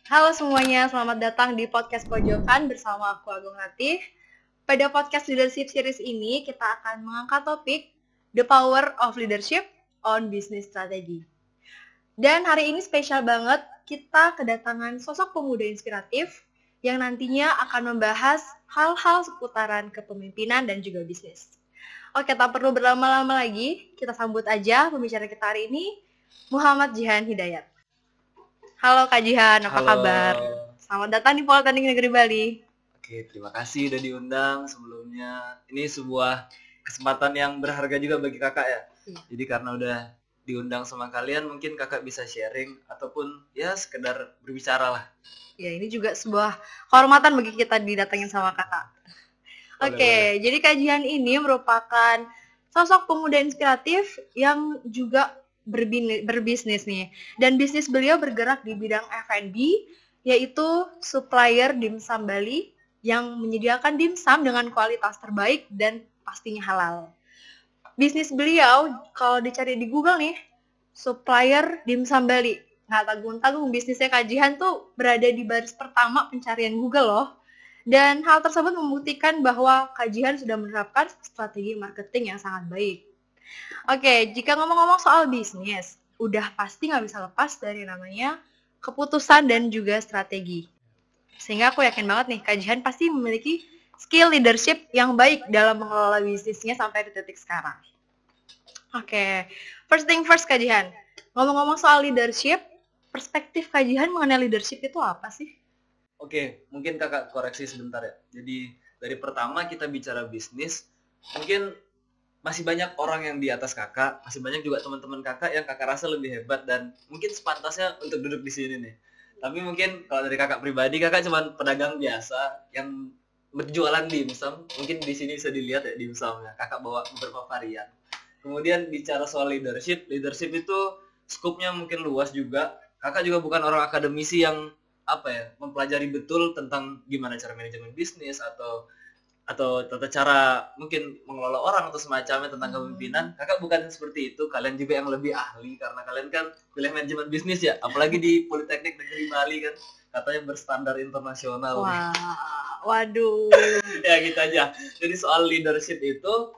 Halo semuanya, selamat datang di podcast Pojokan bersama aku Agung Ratih. Pada podcast Leadership Series ini, kita akan mengangkat topik The Power of Leadership on Business Strategy. Dan hari ini spesial banget, kita kedatangan sosok pemuda inspiratif yang nantinya akan membahas hal-hal seputaran kepemimpinan dan juga bisnis. Oke, tak perlu berlama-lama lagi, kita sambut aja pembicara kita hari ini, Muhammad Jihan Hidayat. Halo Kak Jihan, apa Halo. kabar? Selamat datang di Politeknik Negeri Bali. Oke, terima kasih udah diundang sebelumnya. Ini sebuah kesempatan yang berharga juga bagi kakak ya. Iya. Jadi karena udah diundang sama kalian, mungkin kakak bisa sharing ataupun ya sekedar berbicara lah. Ya, ini juga sebuah kehormatan bagi kita didatengin sama kakak. Oke, jadi Kak Jihan ini merupakan sosok pemuda inspiratif yang juga berbisnis nih. Dan bisnis beliau bergerak di bidang F&B, yaitu supplier dimsum Bali yang menyediakan dimsum dengan kualitas terbaik dan pastinya halal. Bisnis beliau, kalau dicari di Google nih, supplier dimsum Bali. Nggak tanggung-tanggung, bisnisnya Kak Jihan tuh berada di baris pertama pencarian Google loh. Dan hal tersebut membuktikan bahwa Kak Jihan sudah menerapkan strategi marketing yang sangat baik. Oke, jika ngomong-ngomong soal bisnis, udah pasti nggak bisa lepas dari namanya keputusan dan juga strategi. Sehingga aku yakin banget nih, Kak Jihan pasti memiliki skill leadership yang baik dalam mengelola bisnisnya sampai di titik sekarang. Oke, first thing first Kak Jihan. Ngomong-ngomong soal leadership, perspektif Kak Jihan mengenai leadership itu apa sih? Oke, mungkin kakak koreksi sebentar ya. Jadi dari pertama kita bicara bisnis, mungkin masih banyak orang yang di atas kakak, masih banyak juga teman-teman kakak yang kakak rasa lebih hebat dan mungkin sepantasnya untuk duduk di sini nih. Tapi mungkin kalau dari kakak pribadi, kakak cuma pedagang biasa yang berjualan dimsum. Mungkin di sini bisa dilihat ya dimsumnya. Kakak bawa beberapa varian. Kemudian bicara soal leadership itu skupnya mungkin luas juga. Kakak juga bukan orang akademisi yang mempelajari betul tentang gimana cara manajemen bisnis atau tata cara mungkin mengelola orang atau semacamnya tentang kepemimpinan. Kakak bukan seperti itu. Kalian juga yang lebih ahli karena kalian kan kuliah manajemen bisnis ya, apalagi di Politeknik Negeri Bali kan katanya berstandar internasional. Wah, waduh. Ya gitu aja. Jadi soal leadership itu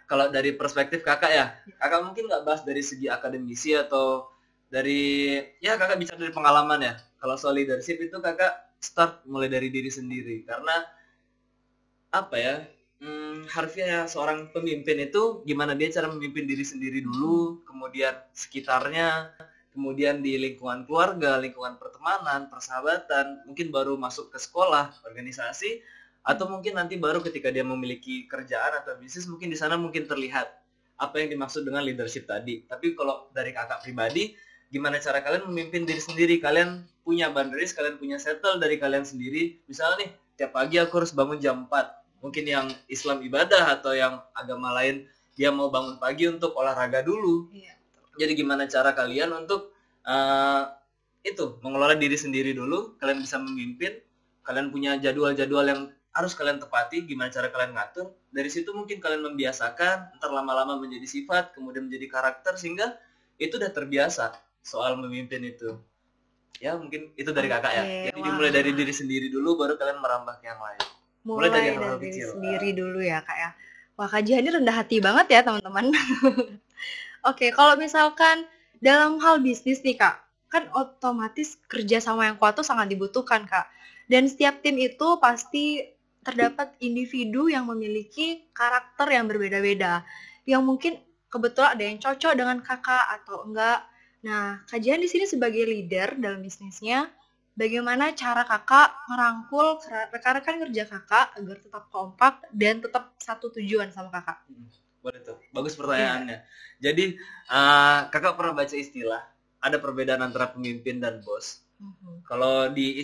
kalau dari perspektif kakak ya, kakak mungkin nggak bahas dari segi akademisi atau dari kakak bicara dari pengalaman ya. Kalau soal leadership itu kakak start mulai dari diri sendiri karena harfiah seorang pemimpin itu gimana dia cara memimpin diri sendiri dulu, kemudian sekitarnya, kemudian di lingkungan keluarga, lingkungan pertemanan, persahabatan, mungkin baru masuk ke sekolah, organisasi, atau mungkin nanti baru ketika dia memiliki kerjaan atau bisnis, mungkin di sana mungkin terlihat apa yang dimaksud dengan leadership tadi. Tapi kalau dari kakak pribadi, gimana cara kalian memimpin diri sendiri? Kalian punya boundaries, kalian punya settle dari kalian sendiri. Misalnya nih, tiap pagi aku harus bangun jam 4. Mungkin yang Islam ibadah atau yang agama lain dia mau bangun pagi untuk olahraga dulu. Iya. Jadi gimana cara kalian untuk mengelola diri sendiri dulu? Kalian bisa memimpin, kalian punya jadwal-jadwal yang harus kalian tepati, gimana cara kalian ngatur. Dari situ mungkin kalian membiasakan, ntar lama-lama menjadi sifat, kemudian menjadi karakter, sehingga itu udah terbiasa soal memimpin itu. Ya mungkin itu dari kakak ya. Jadi dimulai dari diri sendiri dulu, baru kalian merambah ke yang lain. Mulai dari hal kecil sendiri dulu ya kak ya. Wah, Kak Jihan ini rendah hati banget ya teman-teman. Oke, kalau misalkan dalam hal bisnis nih kak, kan otomatis kerja sama yang kuat tuh sangat dibutuhkan kak. Dan setiap tim itu pasti terdapat individu yang memiliki karakter yang berbeda-beda. Yang mungkin kebetulan ada yang cocok dengan kakak atau enggak. Nah, Kak Jihan di sini sebagai leader dalam bisnisnya, bagaimana cara kakak merangkul rekan-rekan kerja kakak agar tetap kompak dan tetap satu tujuan sama kakak? Boleh tuh, bagus pertanyaannya. Jadi kakak pernah baca istilah ada perbedaan antara pemimpin dan bos. Kalau di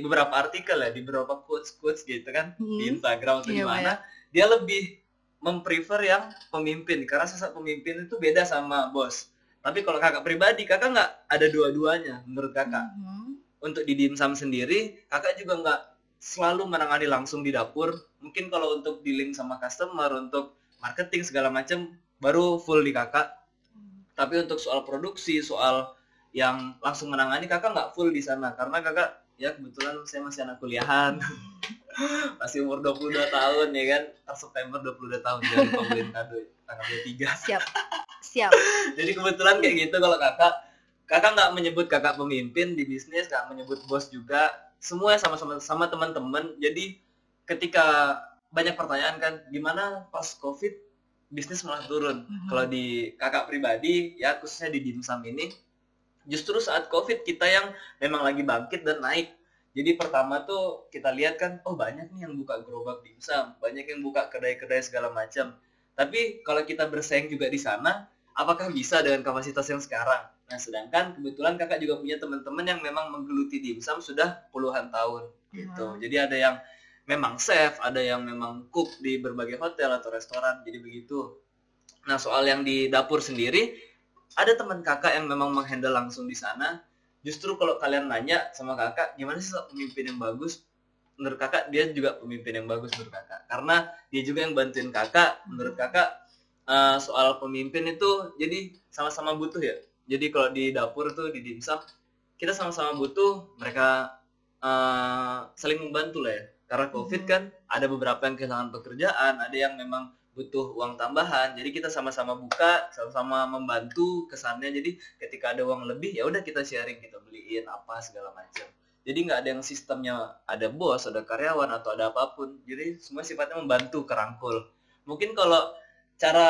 beberapa artikel ya, di beberapa quotes gitu kan, di Instagram atau di mana, dia lebih memprefer yang pemimpin karena sosok pemimpin itu beda sama bos. Tapi kalau kakak pribadi, kakak nggak ada dua-duanya menurut kakak. Untuk di dimsum sendiri, kakak juga nggak selalu menangani langsung di dapur. Mungkin kalau untuk dealing sama customer, untuk marketing segala macam, baru full di kakak. Tapi untuk soal produksi, soal yang langsung menangani, kakak nggak full di sana karena kakak ya kebetulan saya masih anak kuliahan. Masih umur 22 tahun ya kan, September 22 tahun, jangan lupa beliin kado tanggal 23. Siap. Jadi kebetulan kayak gitu. Kalau kakak nggak menyebut kakak pemimpin di bisnis, nggak menyebut bos juga, semua sama teman-teman. Jadi ketika banyak pertanyaan kan, gimana pas COVID bisnis malah turun. Kalau di kakak pribadi ya, khususnya di dimsum ini, justru saat COVID kita yang memang lagi bangkit dan naik. Jadi pertama tuh kita lihat kan, oh banyak nih yang buka gerobak dimsum, banyak yang buka kedai-kedai segala macam. Tapi kalau kita bersaing juga di sana, apakah bisa dengan kapasitas yang sekarang? Nah, sedangkan kebetulan kakak juga punya teman-teman yang memang menggeluti dimsum sudah puluhan tahun gitu. Jadi ada yang memang chef, ada yang memang cook di berbagai hotel atau restoran, jadi begitu. Nah, soal yang di dapur sendiri, ada teman kakak yang memang menghandle langsung di sana. Justru kalau kalian nanya sama kakak, gimana sih pemimpin yang bagus? Menurut kakak, dia juga pemimpin yang bagus menurut kakak. Karena dia juga yang bantuin kakak. Menurut kakak, soal pemimpin itu jadi sama-sama butuh ya. Jadi kalau di dapur tuh, di dimsum, kita sama-sama butuh, mereka saling membantu lah ya. Karena COVID kan, ada beberapa yang kehilangan pekerjaan, ada yang memang butuh uang tambahan, jadi kita sama-sama buka, sama-sama membantu kesannya. Jadi ketika ada uang lebih, ya udah kita sharing, kita beliin apa segala macam. Jadi nggak ada yang sistemnya ada bos, ada karyawan atau ada apapun. Jadi semua sifatnya membantu, kerangkul. Mungkin kalau cara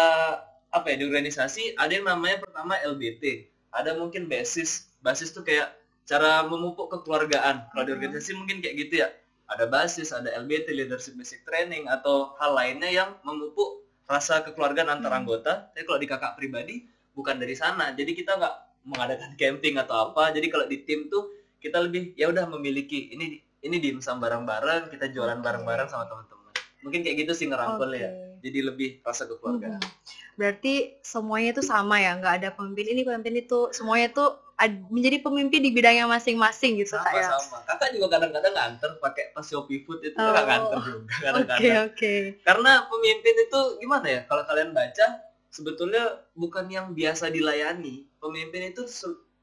apa ya di organisasi, ada yang namanya pertama LBT, ada mungkin basis tuh kayak cara memupuk kekeluargaan. Kalau di organisasi mungkin kayak gitu ya. Ada basis, ada LBT, leadership basic training, atau hal lainnya yang memupuk rasa kekeluargaan antar anggota. Tapi kalau di kakak pribadi bukan dari sana, jadi kita nggak mengadakan camping atau apa. Jadi kalau di tim tuh kita lebih ya udah memiliki ini dimsum bareng-bareng, kita jualan bareng-bareng sama teman-teman. Mungkin kayak gitu sih ngerangkul ya. Jadi lebih rasa kekeluargaan. Berarti semuanya itu sama ya, nggak ada pemimpin ini pemimpin itu, semuanya itu menjadi pemimpin di bidangnya masing-masing gitu. Sama. Kakak juga kadang-kadang nganter pakai pas Shopee Food itu kakak nganter juga kadang-kadang. Oke. Karena pemimpin itu gimana ya? Kalau kalian baca, sebetulnya bukan yang biasa dilayani. Pemimpin itu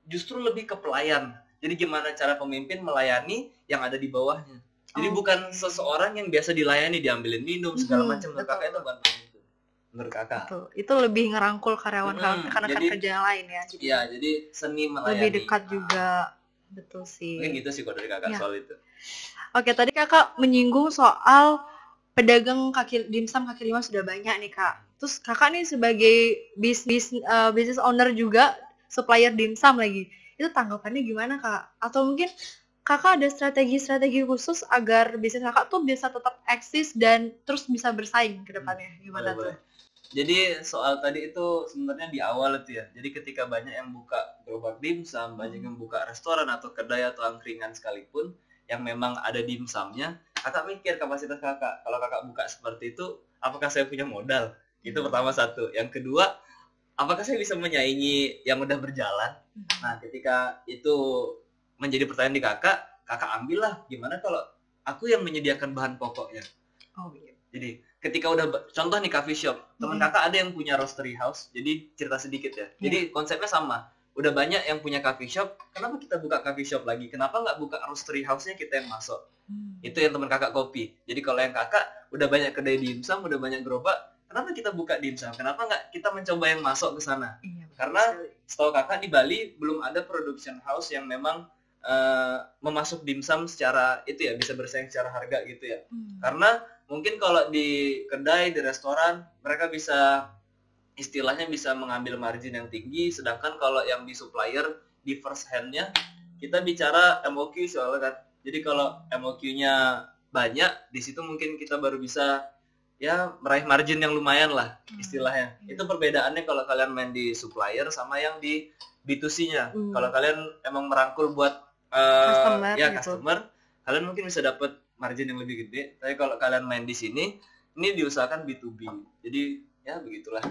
justru lebih ke pelayan. Jadi gimana cara pemimpin melayani yang ada di bawahnya. Jadi bukan seseorang yang biasa dilayani, diambilin minum segala macam. Menurut kakak itu bukan pemimpin. Menurut kakak. Betul. Itu lebih ngerangkul karyawan karena kerja yang lain ya. Iya, jadi seni melayani. Lebih dekat juga. Betul sih. Mungkin gitu sih kok dari kakak soal itu. Oke, tadi kakak menyinggung soal pedagang dimsum kaki lima sudah banyak nih kak. Terus kakak nih sebagai business owner juga, supplier dimsum lagi. Itu tanggapannya gimana kak? Atau mungkin kakak ada strategi khusus agar bisnis kakak tuh bisa tetap eksis dan terus bisa bersaing ke depannya? Gimana tuh? Jadi soal tadi itu sebenarnya di awal itu ya. Jadi ketika banyak yang buka gerobak dimsum, banyak yang buka restoran atau kedai atau angkringan sekalipun yang memang ada dimsumnya, kakak mikir kapasitas kakak. Kalau kakak buka seperti itu, apakah saya punya modal? Itu pertama satu. Yang kedua, apakah saya bisa menyaingi yang udah berjalan? Nah, ketika itu menjadi pertanyaan di kakak ambillah gimana kalau aku yang menyediakan bahan pokoknya. Jadi ketika udah contoh nih coffee shop, teman kakak ada yang punya roastery house. Jadi cerita sedikit ya. Jadi konsepnya sama. Udah banyak yang punya coffee shop, kenapa kita buka coffee shop lagi? Kenapa nggak buka roastery house-nya kita yang masuk? Itu yang teman kakak kopi. Jadi kalau yang kakak udah banyak kedai dimsum, udah banyak gerobak, kenapa kita buka dimsum? Kenapa nggak kita mencoba yang masuk ke sana? Karena setahu kakak di Bali belum ada production house yang memang memasuk dimsum secara itu ya, bisa bersaing secara harga gitu ya. Karena mungkin kalau di kedai, di restoran, mereka bisa istilahnya bisa mengambil margin yang tinggi, sedangkan kalau yang di supplier, di first hand-nya, kita bicara MOQ soalnya kan. Jadi kalau MOQ-nya banyak, di situ mungkin kita baru bisa ya meraih margin yang lumayan lah istilahnya. Itu perbedaannya kalau kalian main di supplier sama yang di B2C-nya. Kalau kalian emang merangkul buat customer, kalian mungkin bisa dapat margin yang lebih gede. Tapi kalau kalian main di sini, ini diusahakan B2B. Jadi ya begitulah.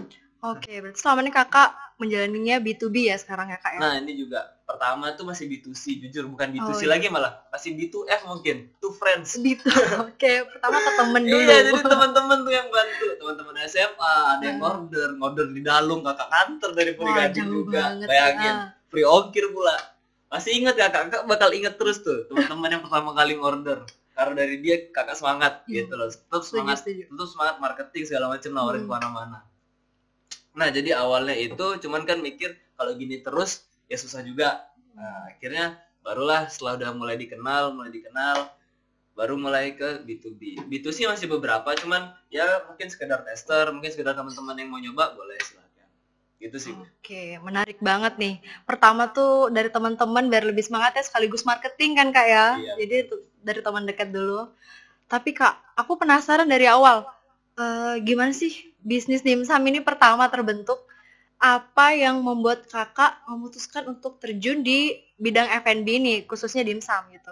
Oke, berarti selama ini kakak menjalaninya B2B ya sekarang ya kak ya? Nah ini juga pertama tuh masih B2C, jujur bukan B2C lagi malah masih B2F mungkin, to friends. Oke, pertama ke temen dulu. Iya, jadi teman-teman tuh yang bantu, teman-teman SMA, ada yang order di Dalung, kakak kantor dari Purigadi juga. Bayangin, free ongkir pula. Masih ingat ya kakak bakal inget terus tuh teman-teman yang pertama kali ngorder. Karena dari dia kakak semangat gitu loh. Tetap semangat marketing segala macam nawarin kemana-mana. Nah jadi awalnya itu cuman kan mikir kalau gini terus ya susah juga. Nah, akhirnya barulah setelah udah mulai dikenal baru mulai ke B2B. B2C masih beberapa, cuman ya mungkin sekedar tester, mungkin sekedar teman-teman yang mau nyoba boleh silakan. Gitu sih. Oke, menarik banget nih. Pertama tuh dari teman-teman biar lebih semangat ya, sekaligus marketing kan Kak ya. Iya. Jadi dari teman dekat dulu. Tapi Kak, aku penasaran dari awal. Gimana sih bisnis dimsum ini pertama terbentuk? Apa yang membuat Kakak memutuskan untuk terjun di bidang F&B ini, khususnya dimsum gitu?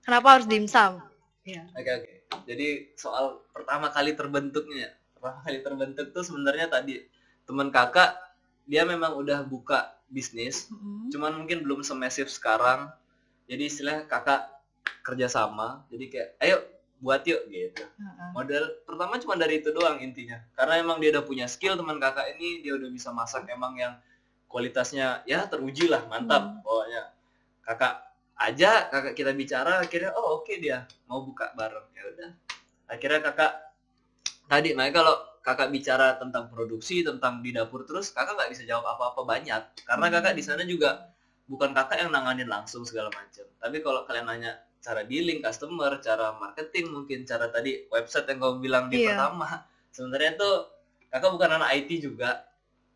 Kenapa harus dimsum? Ya. Oke. Jadi soal pertama kali terbentuknya, tuh sebenarnya tadi teman kakak dia memang udah buka bisnis, cuman mungkin belum semasif sekarang. Jadi istilahnya kakak kerjasama, jadi kayak ayo buat yuk gitu. Model pertama cuma dari itu doang intinya, karena emang dia udah punya skill. Teman kakak ini dia udah bisa masak emang yang kualitasnya ya teruji lah, mantap pokoknya. Kakak kita bicara, akhirnya oke, dia mau buka bareng. Ya udah, akhirnya kakak tadi makanya kalau kakak bicara tentang produksi, tentang di dapur terus, kakak nggak bisa jawab apa-apa banyak karena kakak di sana juga bukan kakak yang nanganin langsung segala macam. Tapi kalau kalian nanya cara dealing customer, cara marketing, mungkin cara tadi website yang kau bilang di pertama, sebenarnya tuh kakak bukan anak IT juga.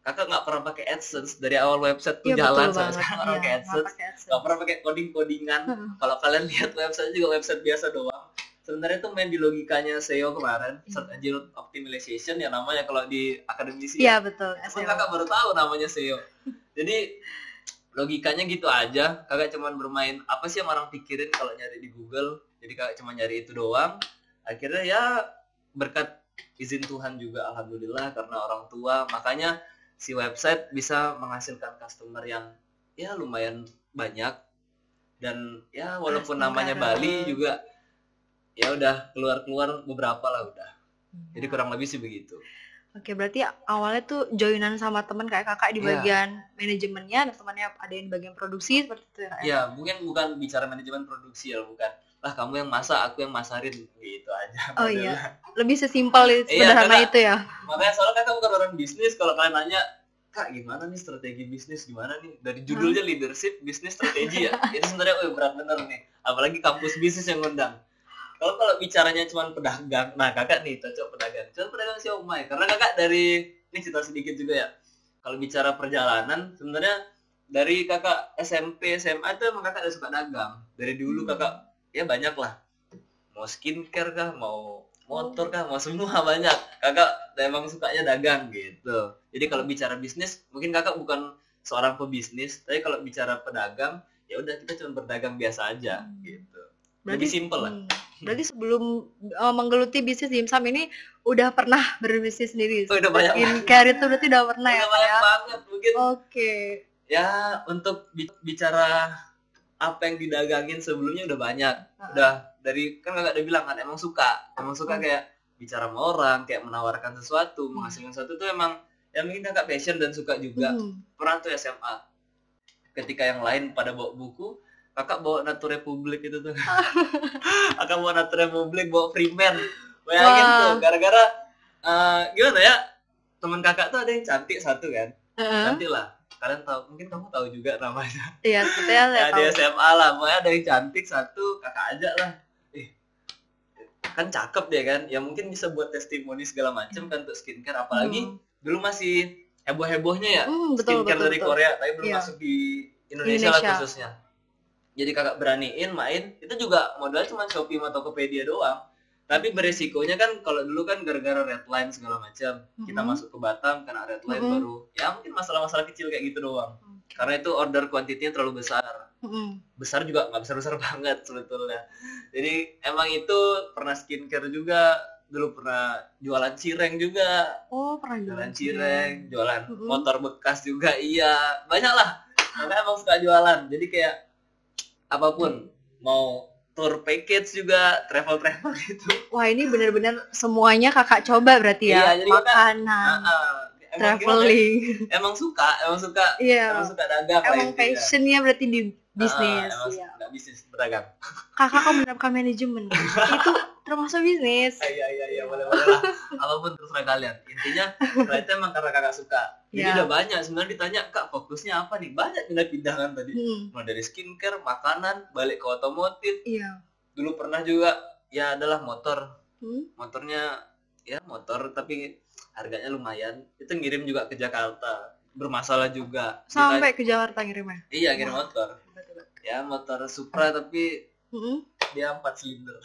Kakak nggak pernah pakai AdSense dari awal website tuh jalan sampai sekarang pakai AdSense, nggak pernah pakai codingan. Kalau kalian lihat website juga website biasa doang. Sebenarnya tuh main di logikanya SEO kemarin, Search Engine Optimization ya namanya kalau di akademisi. Iya betul. Cuman kakak baru tahu namanya SEO. Jadi logikanya gitu aja. Kakak cuman bermain apa sih yang orang pikirin kalau nyari di Google. Jadi kakak cuma nyari itu doang. Akhirnya ya berkat izin Tuhan juga alhamdulillah karena orang tua, makanya si website bisa menghasilkan customer yang ya lumayan banyak. Dan ya walaupun namanya Bali juga ya udah keluar beberapa lah udah. Jadi kurang lebih sih begitu. Oke, berarti awalnya tuh joinan sama teman kayak kakak di bagian manajemennya, dan temannya ada yang bagian produksi seperti itu ya? Ya, mungkin bukan bicara manajemen produksi ya, bukan. Lah kamu yang masak, aku yang masarin gitu aja. Oh iya, lebih sesimpel sederhana itu ya. Makanya soalnya kakak bukan orang bisnis. Kalau kalian nanya, Kak gimana nih strategi bisnis, gimana nih? Dari judulnya leadership, bisnis, strategi ya. Itu sebenarnya berat bener nih. Apalagi kampus bisnis yang ngundang. Kalau bicaranya cuma pedagang, nah kakak nih cocok pedagang. Cuma pedagang siomay, karena kakak dari ini cerita sedikit juga ya. Kalau bicara perjalanan, sebenarnya dari kakak SMP, SMA itu emang kakak udah suka dagang. Dari dulu kakak ya banyak lah. Mau skincare kah, mau motor kah, mau semua banyak. Kakak emang sukanya dagang gitu. Jadi kalau bicara bisnis, mungkin kakak bukan seorang pebisnis, tapi kalau bicara pedagang, ya udah kita cuma berdagang biasa aja gitu. Lebih simpel lah. Berarti sebelum menggeluti bisnis dimsum ini udah pernah berbisnis sendiri? Udah banyak. Skincare itu berarti udah pernah udah banyak banget mungkin. Oke. Ya untuk bicara apa yang didagangin sebelumnya udah banyak. Udah dari kan kakak udah bilang kan emang suka kayak bicara sama orang, kayak menawarkan sesuatu, menghasilkan sesuatu tuh emang ya mungkin kakak passion dan suka juga. Pernah tuh SMA. Ketika yang lain pada bawa buku, kakak bawa Nature Republic itu tuh. Kakak bawa Nature Republic, bawa Freeman. Bayangin tuh, gara-gara gimana ya? Teman kakak tuh ada yang cantik satu kan. Cantik lah. Kalian tahu, mungkin kamu tahu juga namanya. Iya, sebetulnya saya tahu. Di SMA lah, pokoknya ada yang cantik satu, kakak ajak lah. Kan cakep dia kan. Ya mungkin bisa buat testimoni segala macam kan untuk skincare, apalagi dulu masih heboh-hebohnya ya. Skincare dari Korea, tapi belum masuk di Indonesia lah khususnya. Jadi kakak beraniin main, itu juga modalnya cuma Shopee sama Tokopedia doang. Tapi beresikonya kan kalau dulu kan gara-gara red line segala macam. Kita masuk ke Batam karena red line baru. Ya mungkin masalah-masalah kecil kayak gitu doang. Karena itu order kuantitinya terlalu besar. Besar juga nggak besar-besar banget sebetulnya. Jadi emang itu pernah skincare juga. Dulu pernah jualan cireng juga. Oh, pernah jualan cireng, jualan motor bekas juga, iya. Banyak lah. Karena emang suka jualan. Jadi kayak apapun, mau tour package juga, travel gitu. Wah, ini benar-benar semuanya kakak coba berarti ya. Iya, jadi makanan. traveling. Emang suka Iya. emang suka dagang lah Emang intinya. passionnya berarti di bisnis. Emang Iya. nggak bisnis, berdagang. Kakak kan menerapkan manajemen. Itu termasuk bisnis. Iya boleh lah. Apapun terserah kalian. Intinya ternyata emang karena kakak suka. Jadi Iya. udah banyak sebenarnya ditanya, Kak fokusnya apa nih? Banyak pindah-pindah kan tadi. Mulai dari skincare, makanan, balik ke otomotif. Iya. Dulu pernah juga ya adalah motor. Hmm? Motornya ya motor tapi harganya lumayan. Itu ngirim juga ke Jakarta. Bermasalah juga. Sampai ke Jakarta ngirimnya. Iya, ngirim motor. Ya motor Supra tapi dia 4 silinder.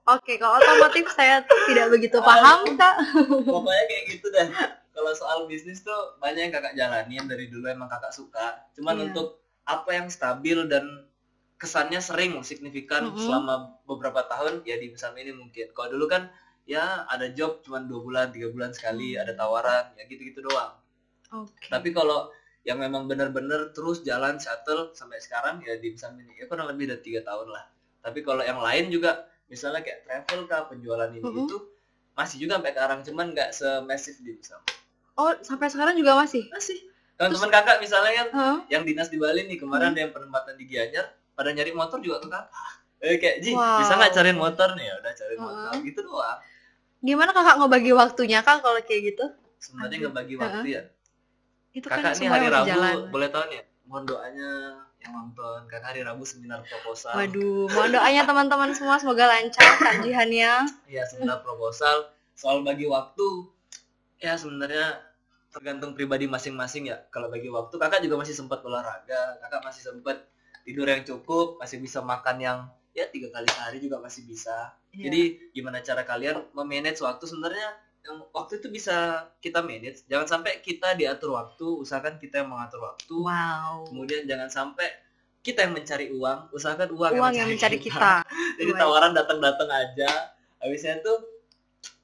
Oke, kalau otomotif saya tidak begitu paham, Kak. Pokoknya kayak gitu deh. Kalau soal bisnis tuh banyak yang kakak jalanin dari dulu, emang kakak suka. Cuman Iya. untuk apa yang stabil dan kesannya sering signifikan selama beberapa tahun ya di Besam ini mungkin. Kalau dulu kan ya ada job cuman 2 bulan 3 bulan sekali, ada tawaran ya gitu-gitu doang. Oke. Tapi kalau yang memang benar-benar terus jalan shuttle sampai sekarang ya di Besam ini ya kurang lebih dari 3 tahun lah. Tapi kalau yang lain juga misalnya kayak travel kah, penjualan ini itu masih juga sampai sekarang, cuman nggak semasif di Besam. Oh, sampai sekarang juga masih? Masih. Teman-teman kakak misalnya kan Heeh. yang dinas di Bali nih kemarin ada yang penempatan di Gianyar, pada nyari motor juga ke kakak. Kayak Ji, Wow. bisa nggak cariin motor nih? Ya udah cariin motor gitu doang. Gimana kakak ngebagi waktunya, Kak, kalau kayak gitu? Sebenarnya ngebagi waktu ya. Itu kan Kakak nih semuanya hari masih Rabu jalan. boleh tahu nih, mohon doanya yang nonton. Kakak hari Rabu seminar proposal. Waduh, mohon doanya teman-teman semua semoga lancar kajiannya. Iya, seminar proposal. Soal bagi waktu, ya sebenarnya tergantung pribadi masing-masing ya. Kalau bagi waktu, kakak juga masih sempat olahraga, kakak masih sempat tidur yang cukup, masih bisa makan yang ya 3 kali sehari juga masih bisa. Iya. Jadi gimana cara kalian memanage waktu? Sebenarnya yang waktu itu bisa kita manage. Jangan sampai kita diatur waktu, usahakan kita yang mengatur waktu. Wow. Kemudian jangan sampai kita yang mencari uang, usahakan uang Yang mencari kita. Jadi tawaran datang-datang aja. Habisnya tuh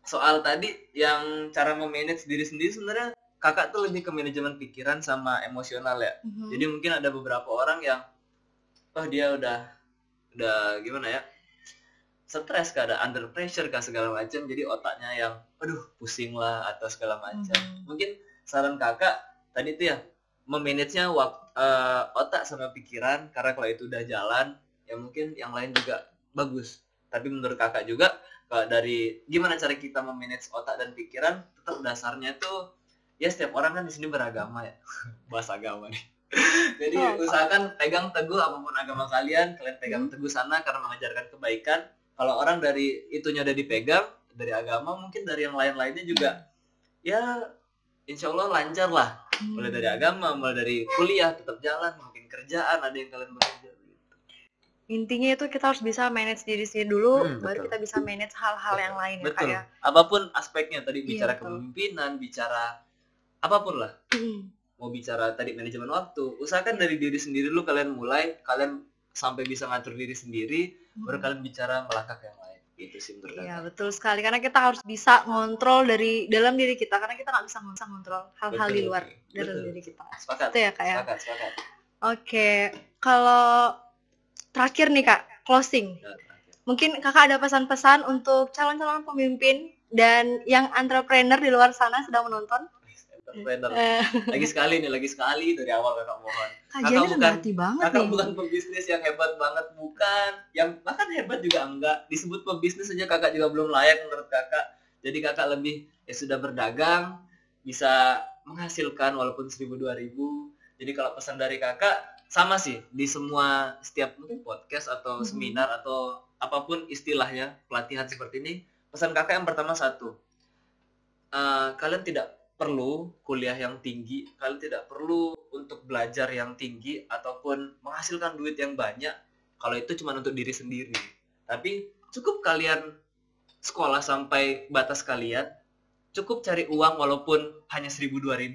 soal tadi yang cara memanage diri sendiri, sebenarnya kakak tuh lebih ke manajemen pikiran sama emosional ya. Jadi mungkin ada beberapa orang yang dia udah gimana ya, stres kah, ada under pressure kah segala macam, jadi otaknya yang pusing lah atau segala macam. Mungkin saran kakak tadi tuh ya memanagenya otak sama pikiran, karena kalau itu udah jalan ya mungkin yang lain juga bagus. Tapi menurut kakak juga kalau dari gimana cara kita memanage otak dan pikiran, tetap dasarnya tuh ya setiap orang kan di sini beragama ya. Bahas agama nih. Jadi usahakan pegang teguh apapun agama kalian pegang teguh sana karena mengajarkan kebaikan. Kalau orang dari itunya udah dipegang dari agama, mungkin dari yang lain-lainnya juga ya insya Allah lancar lah. Mulai dari agama, mulai dari kuliah tetap jalan, mungkin kerjaan ada yang kalian bekerja gitu. Intinya itu kita harus bisa manage diri sendiri dulu, baru betul. kita bisa manage hal-hal yang lain ya, Kak Betul. ya. Apapun aspeknya tadi, bicara betul. kepemimpinan, bicara apapun lah. Mau bicara tadi manajemen waktu, usahakan dari diri sendiri dulu kalian mulai, kalian sampai bisa ngatur diri sendiri, baru kalian bicara melangkah ke yang lain. Gitu sih menurut Iya, aku. betul sekali. Karena kita harus bisa ngontrol dari dalam diri kita, karena kita nggak bisa ngontrol hal-hal di luar dalam diri kita. Sepakat. Itu ya, Kak ya. Sepakat. Oke, kalau terakhir nih Kak, closing. Ya, terakhir. Mungkin Kakak ada pesan-pesan untuk calon-calon pemimpin dan yang entrepreneur di luar sana sedang menonton? Entrepreneur. Lagi sekali dari awal kakak mohon. Kajiannya berarti banget Kakak nih. bukan pebisnis yang hebat banget, bukan. Yang bahkan hebat juga enggak. Disebut pebisnis aja kakak juga belum layak menurut kakak. Jadi kakak lebih ya sudah berdagang, bisa menghasilkan walaupun 1.000-2.000. Jadi kalau pesan dari kakak sama sih di semua setiap mungkin podcast atau seminar atau apapun istilahnya pelatihan seperti ini, pesan kakak yang pertama satu, kalian tidak perlu kuliah yang tinggi, kalian tidak perlu untuk belajar yang tinggi ataupun menghasilkan duit yang banyak kalau itu cuma untuk diri sendiri. Tapi cukup kalian sekolah sampai batas kalian, cukup cari uang walaupun hanya 1.000-2.000,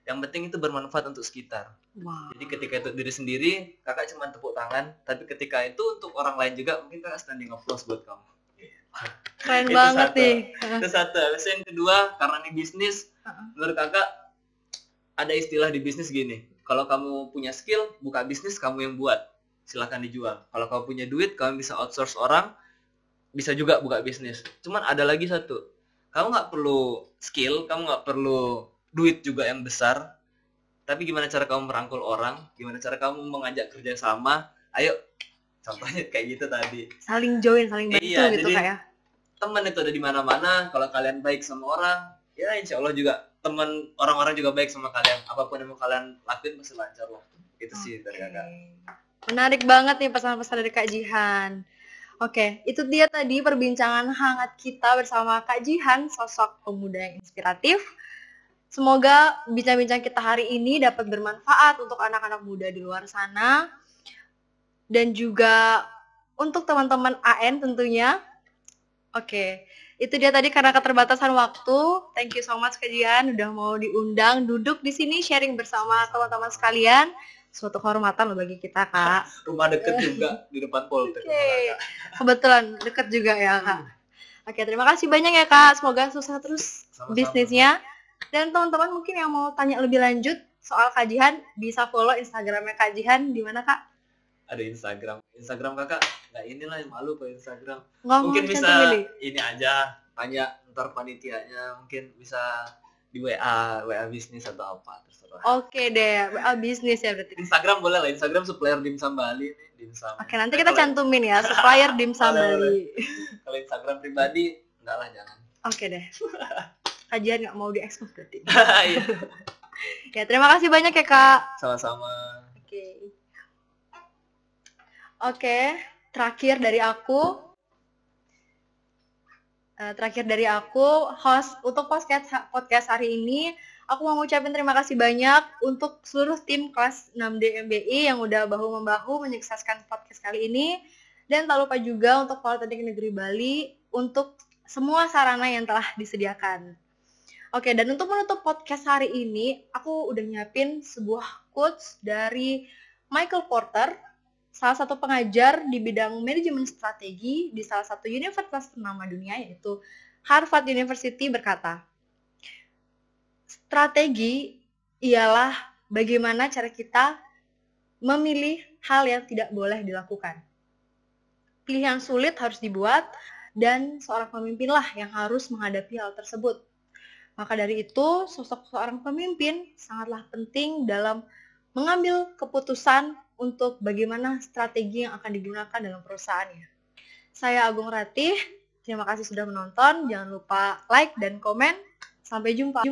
yang penting itu bermanfaat untuk sekitar. Wow. Jadi ketika itu diri sendiri, kakak cuma tepuk tangan, tapi ketika itu untuk orang lain juga, mungkin kakak standing applause buat kamu. Keren Itu banget satu. nih. Itu satu. Terus yang kedua, karena ini bisnis, menurut kakak ada istilah di bisnis gini, kalau kamu punya skill, buka bisnis kamu yang buat, silahkan dijual. Kalau kamu punya duit, kamu bisa outsource orang, bisa juga buka bisnis. Cuman ada lagi satu, kamu nggak perlu skill, kamu nggak perlu duit juga yang besar, tapi gimana cara kamu merangkul orang, gimana cara kamu mengajak kerja sama, ayo, contohnya kayak gitu tadi. Saling join, saling bantu Iya, gitu jadi Kak ya. teman itu ada di mana-mana. Kalau kalian baik sama orang, ya insya Allah juga teman orang-orang juga baik sama kalian. Apapun yang mau kalian lakuin pasti lancar lah. Itu sih dari kakak. Menarik banget nih pesan-pesan dari Kak Jihan. Oke, itu dia tadi perbincangan hangat kita bersama Kak Jihan, sosok pemuda yang inspiratif. Semoga bincang-bincang kita hari ini dapat bermanfaat untuk anak-anak muda di luar sana. Dan juga untuk teman-teman AN tentunya. Oke, itu dia tadi karena keterbatasan waktu. Thank you so much Kak Jihan udah mau diundang duduk di sini sharing bersama teman-teman sekalian. Suatu kehormatan loh bagi kita Kak. Rumah deket juga di depan Poltek. Oke, kebetulan deket juga ya Kak. Oke, terima kasih banyak ya Kak. Semoga sukses terus Sama-sama. bisnisnya. Dan teman-teman mungkin yang mau tanya lebih lanjut soal Kak Jihan bisa follow Instagramnya Kak Jihan di mana Kak? Ada Instagram kakak nggak inilah yang malu ke Instagram. Nggak Mungkin mau bisa dicantumin nih. ini aja tanya ntar panitianya, mungkin bisa di WA bisnis atau apa terserah. Oke deh, bisnis ya berarti. Instagram boleh lah, Instagram supplier dimsum Bali nih, dimsum. Oke, nanti kita cantumin ya, supplier dimsum Boleh, Bali. Kalau Instagram pribadi enggak lah, jangan. Oke deh. Kajian nggak mau diekspos berarti. Iya. Ya, terima kasih banyak ya Kak. Sama-sama. Oke, terakhir dari aku, host untuk podcast hari ini, aku mau ngucapin terima kasih banyak untuk seluruh tim kelas 6D MBI yang udah bahu-membahu menyukseskan podcast kali ini, dan tak lupa juga untuk Politeknik Negeri Bali untuk semua sarana yang telah disediakan. Oke, dan untuk menutup podcast hari ini, aku udah nyiapin sebuah quotes dari Michael Porter, salah satu pengajar di bidang manajemen strategi di salah satu universitas ternama dunia yaitu Harvard University berkata, strategi ialah bagaimana cara kita memilih hal yang tidak boleh dilakukan. Pilihan sulit harus dibuat dan seorang pemimpinlah yang harus menghadapi hal tersebut. Maka dari itu, sosok seorang pemimpin sangatlah penting dalam mengambil keputusan untuk bagaimana strategi yang akan digunakan dalam perusahaannya. Saya Agung Ratih, terima kasih sudah menonton. Jangan lupa like dan komen. Sampai jumpa.